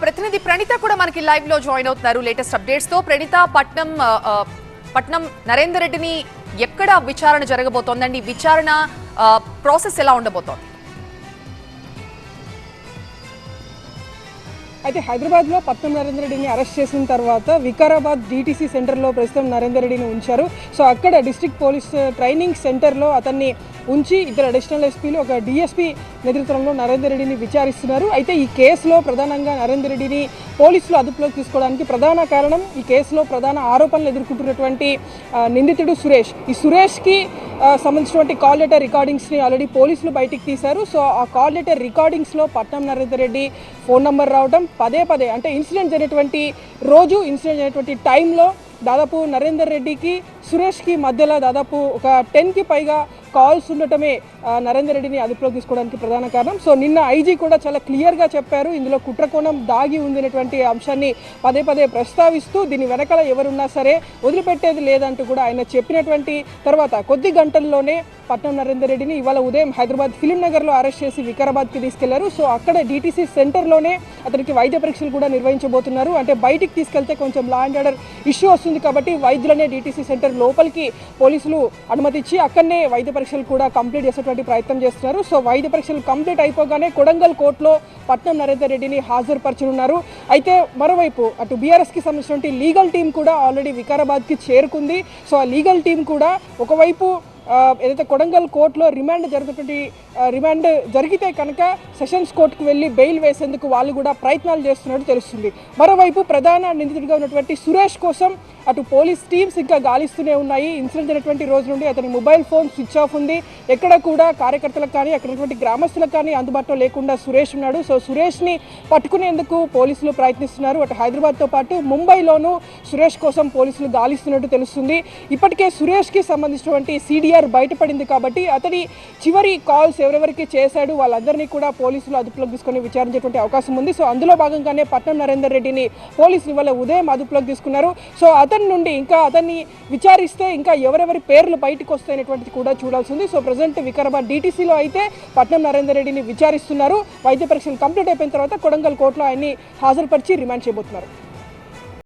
ప్రతినిధి ప్రణీత కూడా మనకి లైవ్ లో జాయిన్ అవుతున్నారు లేటెస్ట్ అప్డేట్స్ తో. ప్రణీత, పట్నం నరేందర్ రెడ్డిని ఎక్కడ విచారణ జరగబోతోందండి? విచారణ ప్రాసెస్ ఎలా ఉండబోతోంది? అయితే హైదరాబాద్లో పట్నం నరేందర్ రెడ్డిని అరెస్ట్ చేసిన తర్వాత వికారాబాద్ DTC సెంటర్లో ప్రస్తుతం నరేందర్ రెడ్డిని ఉంచారు. సో అక్కడ డిస్ట్రిక్ట్ పోలీస్ ట్రైనింగ్ సెంటర్లో అతన్ని ఉంచి ఇద్దరు అడిషనల్ ఎస్పీలు, ఒక DSP నేతృత్వంలో నరేందర్ రెడ్డిని విచారిస్తున్నారు. అయితే ఈ కేసులో ప్రధానంగా నరేందర్ రెడ్డిని పోలీసులు అదుపులోకి తీసుకోవడానికి ప్రధాన కారణం, ఈ కేసులో ప్రధాన ఆరోపణలు ఎదుర్కొంటున్నటువంటి నిందితుడు సురేష్. ఈ సురేష్కి సంబంధించినటువంటి కాల్ లెటర్ రికార్డింగ్స్ని ఆల్రెడీ పోలీసులు బయటికి తీశారు. సో ఆ call letter రికార్డింగ్స్లో Patnam Narender Reddy phone number రావడం, పదే అంటే ఇన్సిడెంట్ జరిగినటువంటి రోజు, ఇన్సిడెంట్ జరిగినటువంటి టైంలో దాదాపు నరేందర్ రెడ్డికి సురేష్కి మధ్యలో దాదాపు ఒక 10కి పైగా కాల్స్ ఉండటమే నరేందర్ రెడ్డిని అదుపులోకి తీసుకోవడానికి ప్రధాన కారణం. సో నిన్న IG కూడా చాలా క్లియర్గా చెప్పారు, ఇందులో కుట్రకోణం దాగి ఉందనేటువంటి అంశాన్ని పదే ప్రస్తావిస్తూ దీని వెనకాల ఎవరున్నా సరే వదిలిపెట్టేది లేదంటూ కూడా ఆయన చెప్పినటువంటి తర్వాత కొద్ది గంటల్లోనే పట్నం నరేందర్ రెడ్డిని ఇవాళ ఉదయం హైదరాబాద్ ఫిలిం నగర్లో అరెస్ట్ చేసి వికారాబాద్కి తీసుకెళ్లారు. సో అక్కడ DTC సెంటర్లోనే అతనికి వైద్య పరీక్షలు కూడా నిర్వహించబోతున్నారు. అంటే బయటికి తీసుకెళ్తే కొంచెం లా అండ్ ఆర్డర్ ఇష్యూ వస్తుంది కాబట్టి వైద్యులనే DTC సెంటర్ లోపలికి పోలీసులు అనుమతి ఇచ్చి అక్కడనే వైద్య పరీక్షలు కూడా కంప్లీట్ చేసేటువంటి ప్రయత్నం చేస్తున్నారు. సో వైద్య పరీక్షలు కంప్లీట్ అయిపోగానే కొడంగల్ కోర్టులో పట్నం నరేందర్ రెడ్డిని హాజరుపరచనున్నారు. అయితే మరోవైపు అటు BRSకి సంబంధించినటువంటి లీగల్ టీం కూడా ఆల్రెడీ వికారాబాద్కి చేరుకుంది. సో ఆ లీగల్ టీం కూడా ఒకవైపు ఏదైతే కొడంగల్ కోర్టులో రిమాండ్ జరిగితే కనుక సెషన్స్ కోర్టుకు వెళ్ళి బెయిల్ వేసేందుకు వాళ్ళు కూడా ప్రయత్నాలు చేస్తున్నట్టు తెలుస్తుంది. మరోవైపు ప్రధాన నిందితుడిగా ఉన్నటువంటి సురేష్ కోసం అటు పోలీస్ టీమ్స్ ఇంకా గాలిస్తూనే ఉన్నాయి. ఇన్సిడెంట్ జరిగినటువంటి రోజు నుండి అతని మొబైల్ ఫోన్ స్విచ్ ఆఫ్ ఉంది. ఎక్కడ కూడా కార్యకర్తలకు కానీ అక్కడ ఉన్నటువంటి గ్రామస్తులకు కానీ అందుబాటులో లేకుండా సురేష్ ఉన్నాడు. సో సురేష్ని పట్టుకునేందుకు పోలీసులు ప్రయత్నిస్తున్నారు. అటు హైదరాబాద్తో పాటు ముంబైలోనూ సురేష్ కోసం పోలీసులు గాలిస్తున్నట్టు తెలుస్తుంది. ఇప్పటికే సురేష్కి సంబంధించినటువంటి CDR బయటపడింది కాబట్టి అతడి చివరి కాల్స్ ఎవరెవరికి చేశాడు వాళ్ళందరినీ కూడా పోలీసులు అదుపులోకి తీసుకొని విచారించేటువంటి అవకాశం ఉంది. సో అందులో భాగంగానే పట్నం నరేందర్ రెడ్డిని పోలీసులు ఇవాళ ఉదయం అదుపులోకి తీసుకున్నారు. సో అతని నుండి ఇంకా అతన్ని విచారిస్తే ఇంకా ఎవరెవరి పేర్లు బయటకు వస్తాయనేటువంటిది కూడా చూడాల్సి ఉంది. సో ప్రజెంట్ వికారాబాద్ DTCలో అయితే పట్నం నరేందర్ రెడ్డిని విచారిస్తున్నారు. వైద్య పరీక్షలు కంప్లీట్ అయిపోయిన తర్వాత కొడంగల్ కోర్టులో ఆయన్ని హాజరుపరిచి రిమాండ్ చేయబోతున్నారు.